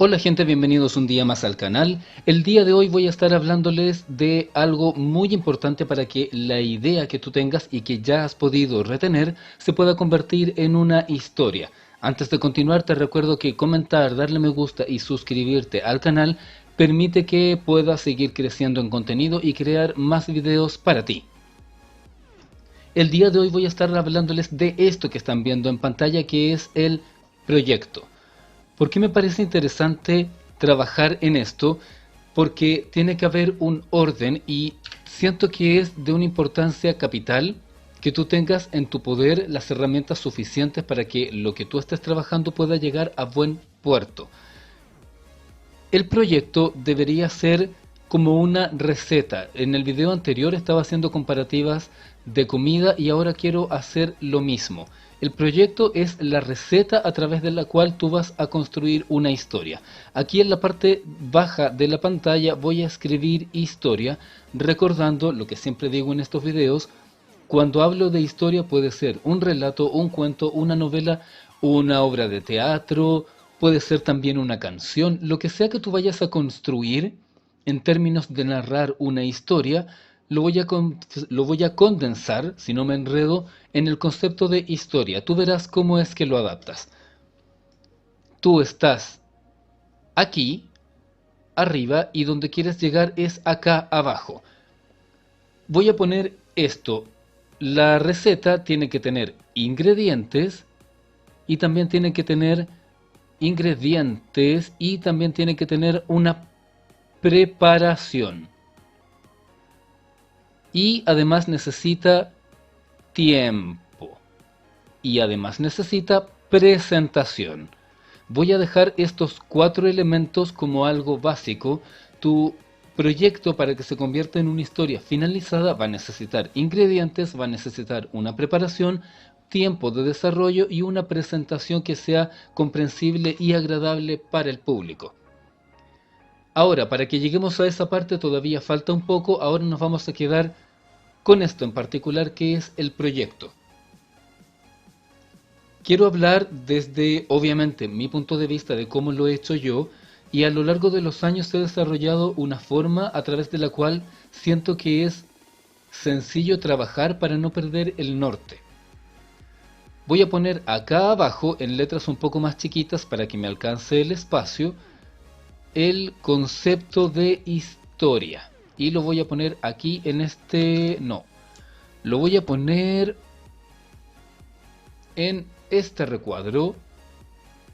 Hola gente, bienvenidos un día más al canal. El día de hoy voy a estar hablándoles de algo muy importante para que la idea que tú tengas y que ya has podido retener se pueda convertir en una historia. Antes de continuar te recuerdo que comentar, darle me gusta y suscribirte al canal permite que puedas seguir creciendo en contenido y crear más videos para ti. El día de hoy voy a estar hablándoles de esto que están viendo en pantalla, que es el proyecto. ¿Por qué me parece interesante trabajar en esto? Porque tiene que haber un orden y siento que es de una importancia capital que tú tengas en tu poder las herramientas suficientes para que lo que tú estés trabajando pueda llegar a buen puerto. El proyecto debería ser como una receta. En el video anterior estaba haciendo comparativas de comida y ahora quiero hacer lo mismo. El proyecto es la receta a través de la cual tú vas a construir una historia. Aquí en la parte baja de la pantalla voy a escribir historia, recordando lo que siempre digo en estos videos. Cuando hablo de historia puede ser un relato, un cuento, una novela, una obra de teatro, puede ser también una canción, lo que sea que tú vayas a construir en términos de narrar una historia, lo voy a condensar, si no me enredo, en el concepto de historia. Tú verás cómo es que lo adaptas. Tú estás aquí, arriba, y donde quieres llegar es acá abajo. Voy a poner esto. La receta tiene que tener ingredientes y también tiene que tener y también tiene que tener una preparación. Y además necesita tiempo. Y además necesita presentación. Voy a dejar estos 4 elementos como algo básico. Tu proyecto, para que se convierta en una historia finalizada, va a necesitar ingredientes, va a necesitar una preparación, tiempo de desarrollo y una presentación que sea comprensible y agradable para el público. Ahora, para que lleguemos a esa parte todavía falta un poco. Ahora nos vamos a quedar con esto en particular, que es el proyecto. Quiero hablar desde, obviamente, mi punto de vista de cómo lo he hecho yo, y a lo largo de los años he desarrollado una forma a través de la cual siento que es sencillo trabajar para no perder el norte. Voy a poner acá abajo, en letras un poco más chiquitas para que me alcance el espacio, el concepto de historia. Y lo voy a poner aquí en este... no. Lo voy a poner en este recuadro,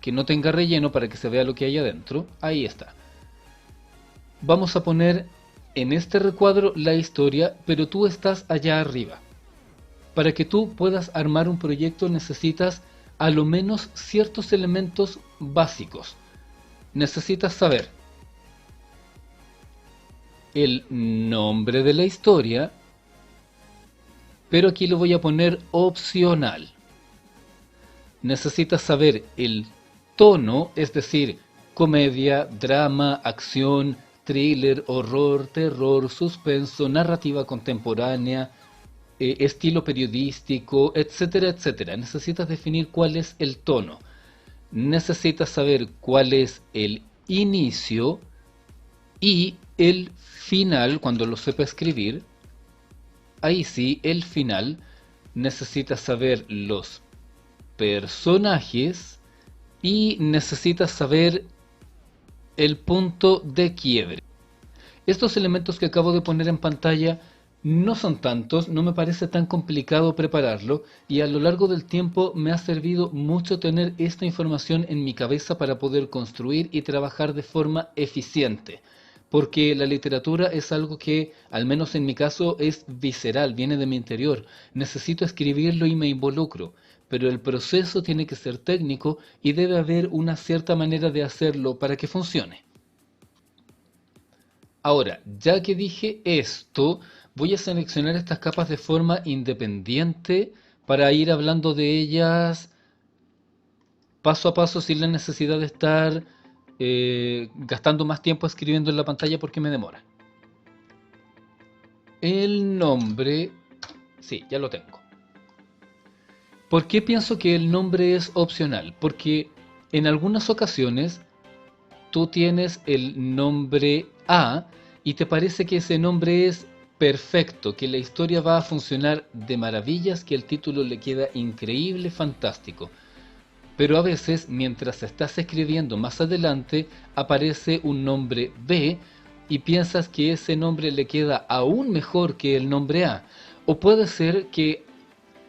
que no tenga relleno para que se vea lo que hay adentro. Ahí está. Vamos a poner en este recuadro la historia, pero tú estás allá arriba. Para que tú puedas armar un proyecto necesitas a lo menos ciertos elementos básicos. Necesitas saber el nombre de la historia, pero aquí lo voy a poner opcional. Necesitas saber el tono, es decir, comedia, drama, acción, thriller, horror, terror, suspenso, narrativa contemporánea, estilo periodístico, etcétera, etcétera. Necesitas definir cuál es el tono. Necesitas saber cuál es el inicio y el final, cuando lo sepa escribir. Ahí sí, el final. Necesitas saber los personajes y necesitas saber el punto de quiebre. Estos elementos que acabo de poner en pantalla no son tantos, no me parece tan complicado prepararlo, y a lo largo del tiempo me ha servido mucho tener esta información en mi cabeza para poder construir y trabajar de forma eficiente. Porque la literatura es algo que, al menos en mi caso, es visceral, viene de mi interior. Necesito escribirlo y me involucro, pero el proceso tiene que ser técnico y debe haber una cierta manera de hacerlo para que funcione. Ahora, ya que dije esto, voy a seleccionar estas capas de forma independiente para ir hablando de ellas paso a paso sin la necesidad de estar gastando más tiempo escribiendo en la pantalla porque me demora. El nombre, sí, ya lo tengo. ¿Por qué pienso que el nombre es opcional? Porque en algunas ocasiones tú tienes el nombre A y te parece que ese nombre es perfecto, que la historia va a funcionar de maravillas, que el título le queda increíble, fantástico. Pero a veces, mientras estás escribiendo más adelante, aparece un nombre B y piensas que ese nombre le queda aún mejor que el nombre A. O puede ser que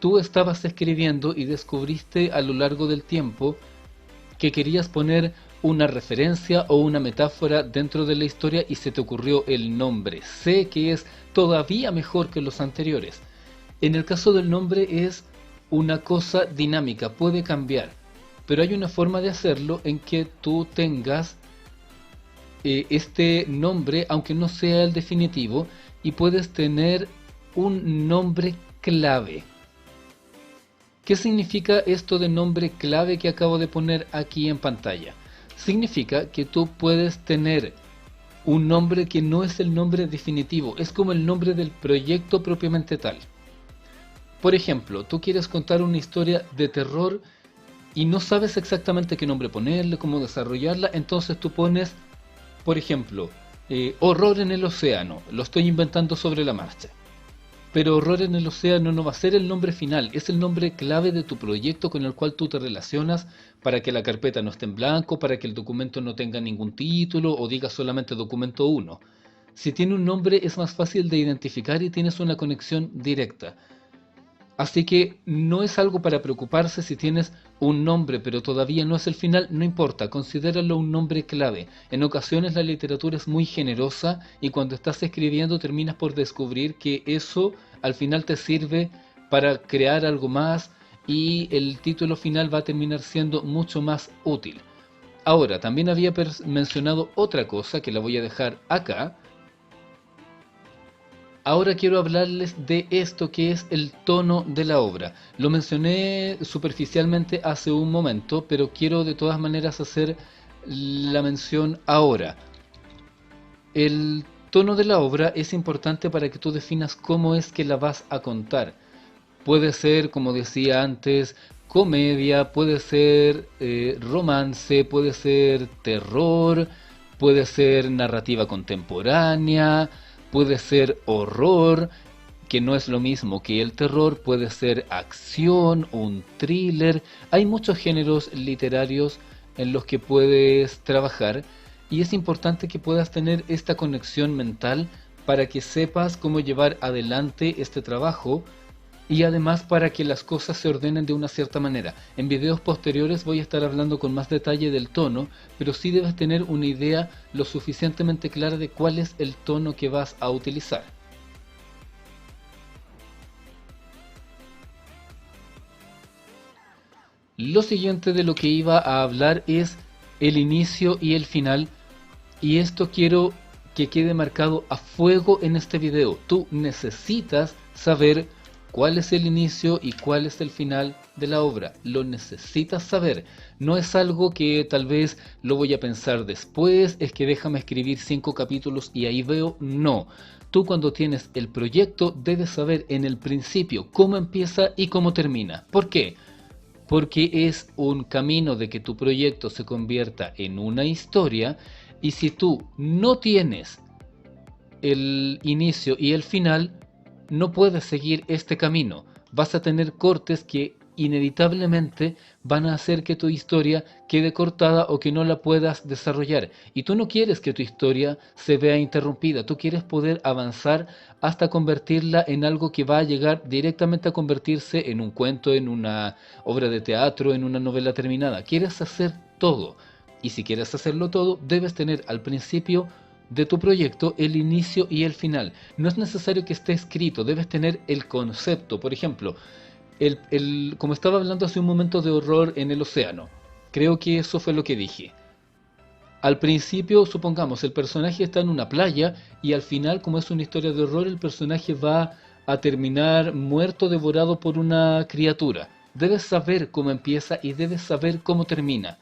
tú estabas escribiendo y descubriste a lo largo del tiempo que querías poner una referencia o una metáfora dentro de la historia y se te ocurrió el nombre C, que es todavía mejor que los anteriores. En el caso del nombre es una cosa dinámica, puede cambiar, pero hay una forma de hacerlo en que tú tengas este nombre, aunque no sea el definitivo, y puedes tener un nombre clave. ¿Qué significa esto de nombre clave que acabo de poner aquí en pantalla? Significa que tú puedes tener un nombre que no es el nombre definitivo, es como el nombre del proyecto propiamente tal. Por ejemplo, tú quieres contar una historia de terror y no sabes exactamente qué nombre ponerle, cómo desarrollarla, entonces tú pones, por ejemplo, horror en el océano, lo estoy inventando sobre la marcha. Pero Horror en el Océano no va a ser el nombre final, es el nombre clave de tu proyecto con el cual tú te relacionas para que la carpeta no esté en blanco, para que el documento no tenga ningún título o diga solamente documento 1. Si tiene un nombre es más fácil de identificar y tienes una conexión directa. Así que no es algo para preocuparse si tienes un nombre pero todavía no es el final, no importa, considéralo un nombre clave. En ocasiones la literatura es muy generosa y cuando estás escribiendo terminas por descubrir que eso al final te sirve para crear algo más y el título final va a terminar siendo mucho más útil. Ahora, también había mencionado otra cosa que la voy a dejar acá. Ahora quiero hablarles de esto que es el tono de la obra. Lo mencioné superficialmente hace un momento, pero quiero de todas maneras hacer la mención ahora. El tono de la obra es importante para que tú definas cómo es que la vas a contar. Puede ser, como decía antes, comedia, puede ser romance, puede ser terror, puede ser narrativa contemporánea, puede ser horror, que no es lo mismo que el terror, puede ser acción, un thriller. Hay muchos géneros literarios en los que puedes trabajar y es importante que puedas tener esta conexión mental para que sepas cómo llevar adelante este trabajo y además para que las cosas se ordenen de una cierta manera. En videos posteriores voy a estar hablando con más detalle del tono, pero sí debes tener una idea lo suficientemente clara de cuál es el tono que vas a utilizar. Lo siguiente de lo que iba a hablar es el inicio y el final, y esto quiero que quede marcado a fuego en este video. Tú necesitas saber cuál es el inicio y cuál es el final de la obra. Lo necesitas saber. No es algo que tal vez lo voy a pensar después, es que déjame escribir 5 capítulos y ahí veo. No. Tú cuando tienes el proyecto debes saber en el principio cómo empieza y cómo termina. ¿Por qué? Porque es un camino de que tu proyecto se convierta en una historia y si tú no tienes el inicio y el final, no puedes seguir este camino. Vas a tener cortes que inevitablemente van a hacer que tu historia quede cortada o que no la puedas desarrollar. Y tú no quieres que tu historia se vea interrumpida, tú quieres poder avanzar hasta convertirla en algo que va a llegar directamente a convertirse en un cuento, en una obra de teatro, en una novela terminada. Quieres hacer todo. Y si quieres hacerlo todo, debes tener al principio de tu proyecto el inicio y el final. No es necesario que esté escrito, debes tener el concepto. Por ejemplo, como estaba hablando hace un momento de horror en el océano, creo que eso fue lo que dije. Al principio, supongamos, el personaje está en una playa y al final, como es una historia de horror, el personaje va a terminar muerto, devorado por una criatura. Debes saber cómo empieza y debes saber cómo termina.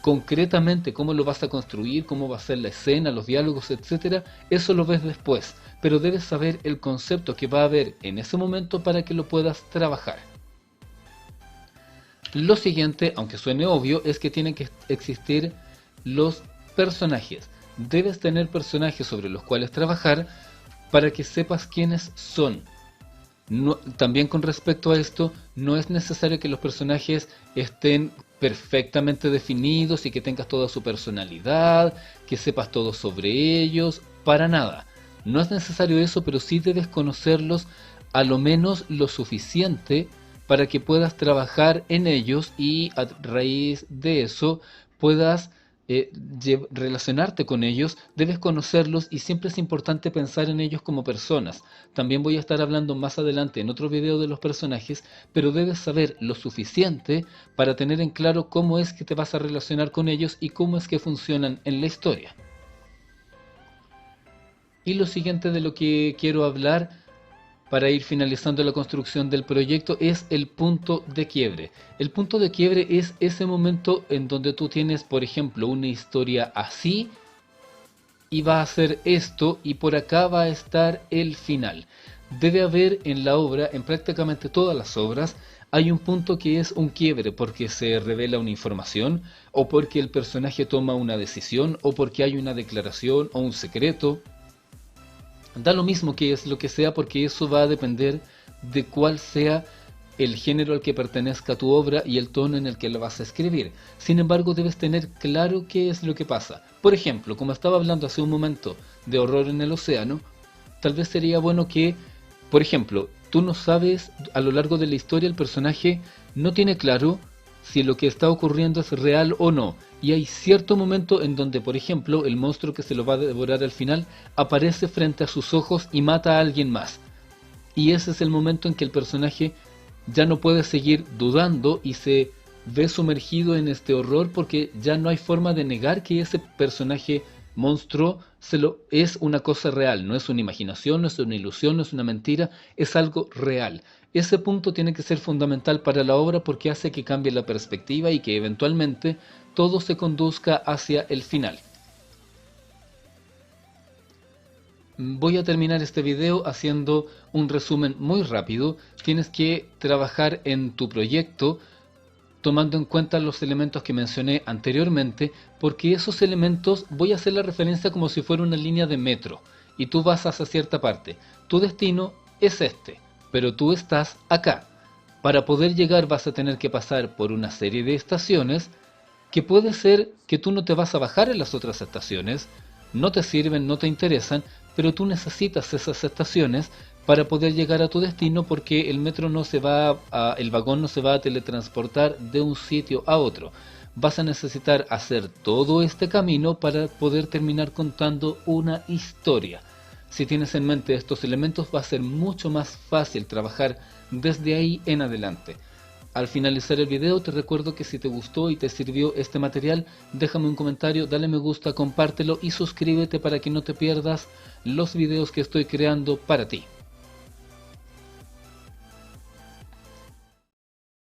Concretamente cómo lo vas a construir, cómo va a ser la escena, los diálogos, etcétera, eso lo ves después, pero debes saber el concepto que va a haber en ese momento para que lo puedas trabajar. Lo siguiente, aunque suene obvio, es que tienen que existir los personajes. Debes tener personajes sobre los cuales trabajar para que sepas quiénes son. También con respecto a esto, no es necesario que los personajes estén perfectamente definidos y que tengas toda su personalidad, que sepas todo sobre ellos, para nada. No es necesario eso, pero sí debes conocerlos a lo menos lo suficiente para que puedas trabajar en ellos y a raíz de eso puedas relacionarte con ellos. Debes conocerlos y siempre es importante pensar en ellos como personas. También voy a estar hablando más adelante en otro video de los personajes, pero debes saber lo suficiente para tener en claro cómo es que te vas a relacionar con ellos y cómo es que funcionan en la historia. Y lo siguiente de lo que quiero hablar para ir finalizando la construcción del proyecto es el punto de quiebre. El punto de quiebre es ese momento en donde tú tienes, por ejemplo, una historia así y va a ser esto y por acá va a estar el final. Debe haber en la obra, en prácticamente todas las obras, hay un punto que es un quiebre porque se revela una información o porque el personaje toma una decisión o porque hay una declaración o un secreto. Da lo mismo que es lo que sea porque eso va a depender de cuál sea el género al que pertenezca tu obra y el tono en el que la vas a escribir. Sin embargo, debes tener claro qué es lo que pasa. Por ejemplo, como estaba hablando hace un momento de horror en el océano, tal vez sería bueno que, por ejemplo, tú no sabes, a lo largo de la historia el personaje no tiene claro si lo que está ocurriendo es real o no. Y hay cierto momento en donde, por ejemplo, el monstruo que se lo va a devorar al final aparece frente a sus ojos y mata a alguien más. Y ese es el momento en que el personaje ya no puede seguir dudando y se ve sumergido en este horror porque ya no hay forma de negar que ese personaje monstruo es una cosa real, no es una imaginación, no es una ilusión, no es una mentira, es algo real. Ese punto tiene que ser fundamental para la obra porque hace que cambie la perspectiva y que eventualmente todo se conduzca hacia el final. Voy a terminar este video haciendo un resumen muy rápido. Tienes que trabajar en tu proyecto tomando en cuenta los elementos que mencioné anteriormente, porque esos elementos voy a hacer la referencia como si fuera una línea de metro y tú vas hacia cierta parte. Tu destino es este, pero tú estás acá. Para poder llegar vas a tener que pasar por una serie de estaciones que puede ser que tú no te vas a bajar en las otras estaciones, no te sirven, no te interesan, pero tú necesitas esas estaciones para poder llegar a tu destino porque el metro no se va el vagón no se va a teletransportar de un sitio a otro. Vas a necesitar hacer todo este camino para poder terminar contando una historia. Si tienes en mente estos elementos va a ser mucho más fácil trabajar desde ahí en adelante. Al finalizar el video te recuerdo que si te gustó y te sirvió este material, déjame un comentario, dale me gusta, compártelo y suscríbete para que no te pierdas los videos que estoy creando para ti.